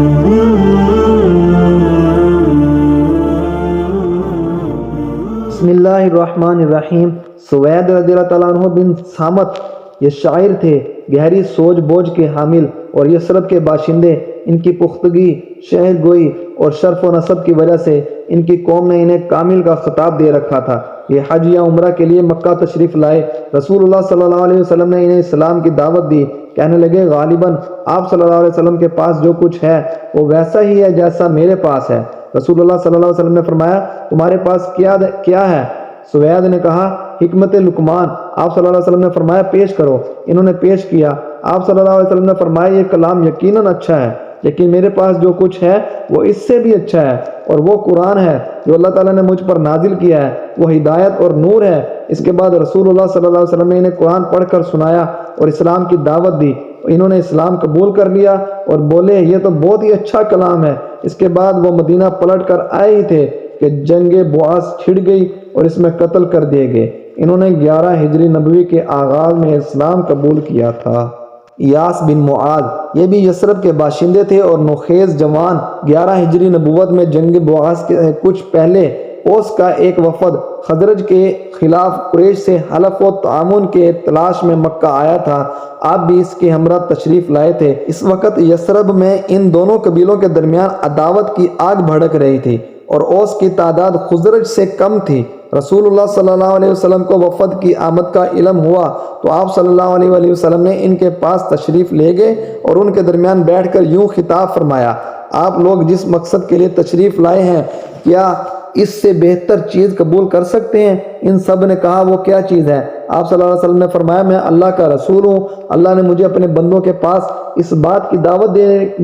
بسم اللہ الرحمن الرحیم۔ سوید رضی اللہ تعالیٰ عنہ بن صامت یہ شاعر تھے، گہری سوچ بوجھ کے حامل اور یثرب کے باشندے۔ ان کی پختگی، شعر گوئی اور شرف و نسب کی وجہ سے ان کی قوم نے انہیں کامل کا خطاب دے رکھا تھا۔ یہ حج یا عمرہ کے لیے مکہ تشریف لائے۔ رسول اللہ صلی اللہ علیہ وسلم نے انہیں اسلام کی دعوت دی۔ کہنے لگے، غالباً آپ صلی اللہ علیہ وسلم کے پاس جو کچھ ہے وہ ویسا ہی ہے جیسا میرے پاس ہے۔ رسول اللہ صلی اللہ علیہ وسلم نے فرمایا، تمہارے پاس کیا ہے؟ سوید نے کہا، حکمت لقمان۔ آپ صلی اللہ علیہ وسلم نے فرمایا، پیش کرو۔ انہوں نے پیش کیا۔ آپ صلی اللہ علیہ وسلم نے فرمایا، یہ کلام یقیناً اچھا ہے، لیکن میرے پاس جو کچھ ہے وہ اس سے بھی اچھا ہے، اور وہ قرآن ہے جو اللہ تعالیٰ نے مجھ پر نازل کیا ہے، وہ ہدایت اور نور ہے۔ اس کے بعد رسول اللہ صلی اللہ علیہ وسلم نے انہیں قرآن پڑھ کر سنایا اور اسلام کی دعوت دی۔ انہوں نے اسلام قبول کر لیا اور بولے، یہ تو بہت ہی اچھا کلام ہے۔ اس کے بعد وہ مدینہ پلٹ کر آئے ہی تھے کہ جنگ بعث چھڑ گئی اور اس میں قتل کر دیے گئے۔ انہوں نے 11 ہجری نبوی کے آغاز میں اسلام قبول کیا تھا۔ ایاس بن معاذ یہ بھی یثرب کے باشندے تھے اور نوخیز جوان۔ 11 ہجری نبوت میں جنگ بعث کے کچھ پہلے اوس کا ایک وفد خزرج کے خلاف قریش سے حلف و تعاون کے تلاش میں مکہ آیا تھا۔ آپ بھی اس کے ہمراہ تشریف لائے تھے۔ اس وقت یثرب میں ان دونوں قبیلوں کے درمیان عداوت کی آگ بھڑک رہی تھی اور اوس کی تعداد خزرج سے کم تھی۔ رسول اللہ صلی اللہ علیہ وسلم کو وفد کی آمد کا علم ہوا تو آپ صلی اللہ علیہ وسلم نے ان کے پاس تشریف لے گئے اور ان کے درمیان بیٹھ کر یوں خطاب فرمایا، آپ لوگ جس مقصد کے لیے تشریف لائے ہیں کیا اس سے بہتر چیز قبول کر سکتے ہیں؟ ان سب نے کہا، وہ کیا چیز ہے؟ آپ صلی اللہ علیہ وسلم نے فرمایا، میں اللہ کا رسول ہوں۔ اللہ نے مجھے اپنے بندوں کے پاس اس بات کی دعوت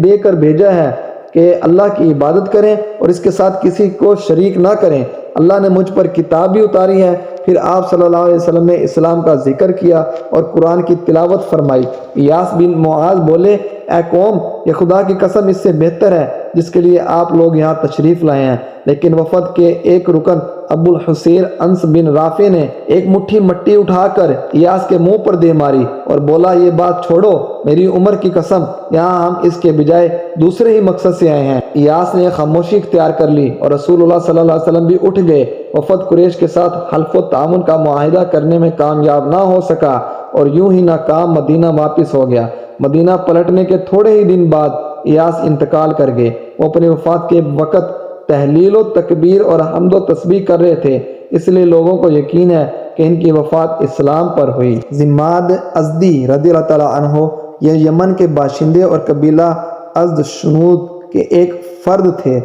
دے کر بھیجا ہے کہ اللہ کی عبادت کریں اور اس کے ساتھ کسی کو شریک نہ کریں۔ اللہ نے مجھ پر کتاب بھی اتاری ہے۔ پھر آپ صلی اللہ علیہ وسلم نے اسلام کا ذکر کیا اور قرآن کی تلاوت فرمائی۔ ایاس بن معاذ بولے، اے قوم، یہ خدا کی قسم اس سے بہتر ہے جس کے لیے آپ لوگ یہاں تشریف لائے ہیں۔ لیکن وفد کے ایک رکن ابو الحسیر انس بن رافع نے ایک مٹھی مٹی اٹھا کر ایاس کے منہ پر دے ماری اور بولا، یہ بات چھوڑو، میری عمر کی قسم، یہاں ہم اس کے بجائے دوسرے ہی مقصد سے آئے ہیں۔ ایاس نے خاموشی اختیار کر لی اور رسول اللہ صلی اللہ علیہ وسلم بھی اٹھ گئے۔ وفد قریش کے ساتھ حلف و تعاون کا معاہدہ کرنے میں کامیاب نہ ہو سکا اور یوں ہی ناکام مدینہ واپس ہو گیا۔ مدینہ پلٹنے کے تھوڑے ہی دن بعد ایاس انتقال کر گئے۔ وہ اپنے وفات کے وقت تحلیل و تکبیر اور حمد و تسبیح کر رہے تھے، اس لیے لوگوں کو یقین ہے کہ ان کی وفات اسلام پر ہوئی۔ ضماد ازدی رضی اللہ تعالیٰ عنہ یہ یمن کے باشندے اور قبیلہ ازد شنود کے ایک فرد تھے۔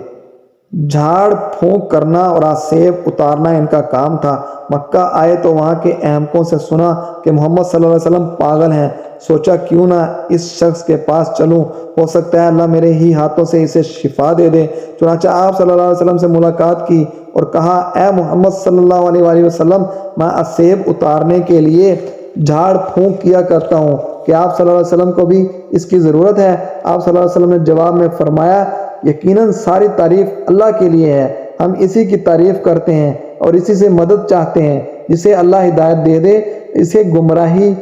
جھاڑ پھونک کرنا اور آسیب اتارنا ان کا کام تھا۔ مکہ آئے تو وہاں کے احمقوں سے سنا کہ محمد صلی اللہ علیہ وسلم پاگل ہیں۔ سوچا کیوں نہ اس شخص کے پاس چلوں، ہو سکتا ہے اللہ میرے ہی ہاتھوں سے اسے شفا دے دے۔ چنانچہ آپ صلی اللہ علیہ وسلم سے ملاقات کی اور کہا، اے محمد صلی اللہ علیہ وسلم، میں آسیب اتارنے کے لیے جھاڑ پھونک کیا کرتا ہوں، کہ آپ صلی اللہ علیہ وسلم کو بھی اس کی ضرورت ہے؟ آپ صلی اللہ علیہ وسلم نے جواب میں فرمایا، یقیناً ساری تعریف اللہ کے لیے ہے، ہم اسی کی تعریف کرتے ہیں اور اسی سے مدد چاہتے ہیں۔ جسے اللہ ہدایت دے دے اسے گمراہی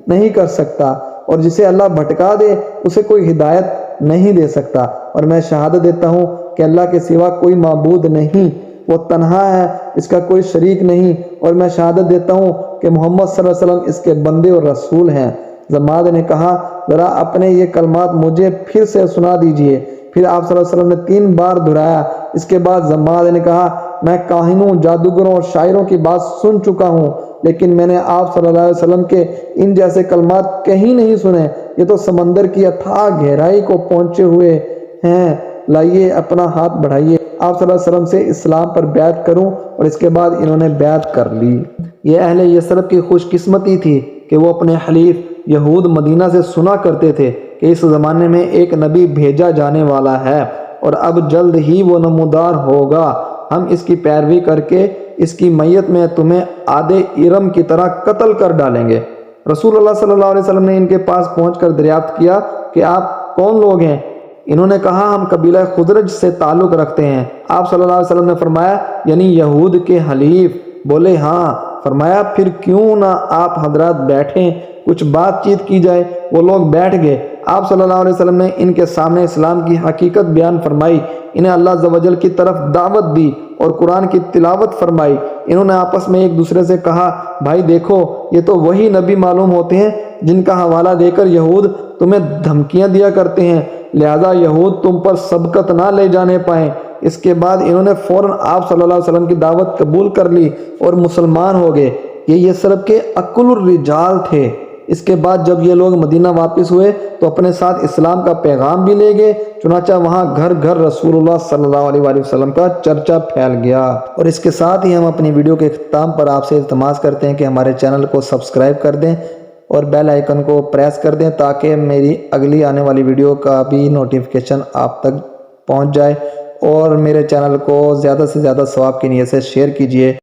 نہیں کر سکتا، اور جسے اللہ بھٹکا دے اسے کوئی ہدایت نہیں دے سکتا، اور میں شہادت دیتا ہوں کہ اللہ کے سوا کوئی معبود نہیں، وہ تنہا ہے، اس کا کوئی شریک نہیں، اور میں شہادت دیتا ہوں کہ محمد صلی اللہ علیہ وسلم اس کے بندے اور رسول ہیں۔ زماد نے کہا، ذرا اپنے یہ کلمات مجھے پھر سے سنا دیجئے۔ پھر آپ صلی اللہ علیہ وسلم نے 3 بار دہرایا۔ اس کے بعد زماد نے کہا، میں کاہنوں، جادوگروں اور شاعروں کی بات سن چکا ہوں، لیکن میں نے آپ صلی اللہ علیہ وسلم کے ان جیسے کلمات کہیں نہیں سنے۔ یہ تو سمندر کی اتھاہ گہرائی کو پہنچے ہوئے ہیں، لائیے اپنا ہاتھ بڑھائیے، آپ صلی اللہ علیہ وسلم سے اسلام پر بیعت کروں۔ اور اس کے بعد انہوں نے بیعت کر لی۔ یہ اہل یثرب کی خوش قسمتی تھی کہ وہ اپنے حلیف یہود مدینہ سے سنا کرتے تھے کہ اس زمانے میں ایک نبی بھیجا جانے والا ہے اور اب جلد ہی وہ نمودار ہوگا، ہم اس کی پیروی کر کے اس کی میت میں تمہیں آدھے ارم کی طرح قتل کر ڈالیں گے۔ رسول اللہ صلی اللہ علیہ وسلم نے ان کے پاس پہنچ کر دریافت کیا کہ آپ کون لوگ ہیں؟ انہوں نے کہا، ہم قبیلہ خزرج سے تعلق رکھتے ہیں۔ آپ صلی اللہ علیہ وسلم نے فرمایا، یعنی یہود کے حلیف؟ بولے ہاں۔ فرمایا، پھر کیوں نہ آپ حضرات بیٹھیں، کچھ بات چیت کی جائے۔ وہ لوگ بیٹھ گئے۔ آپ صلی اللہ علیہ وسلم نے ان کے سامنے اسلام کی حقیقت بیان فرمائی، انہیں اللہ عز و جل کی طرف دعوت دی اور قرآن کی تلاوت فرمائی۔ انہوں نے آپس میں ایک دوسرے سے کہا، بھائی دیکھو یہ تو وہی نبی معلوم ہوتے ہیں جن کا حوالہ دے کر یہود تمہیں دھمکیاں دیا کرتے ہیں، لہذا یہود تم پر سبقت نہ لے جانے پائیں۔ اس کے بعد انہوں نے فوراً آپ صلی اللہ علیہ وسلم کی دعوت قبول کر لی اور مسلمان ہو گئے۔ یہ یثرب کے اقل الرجال تھے۔ اس کے بعد جب یہ لوگ مدینہ واپس ہوئے تو اپنے ساتھ اسلام کا پیغام بھی لے گئے، چنانچہ وہاں گھر گھر رسول اللہ صلی اللہ علیہ وآلہ وسلم کا چرچا پھیل گیا۔ اور اس کے ساتھ ہی ہم اپنی ویڈیو کے اختتام پر آپ سے التماس کرتے ہیں کہ ہمارے چینل کو سبسکرائب کر دیں اور بیل آئیکن کو پریس کر دیں تاکہ میری اگلی آنے والی ویڈیو کا بھی نوٹیفیکیشن آپ تک پہنچ جائے، اور میرے چینل کو زیادہ سے زیادہ ثواب کی نیت سے شیئر کیجیے۔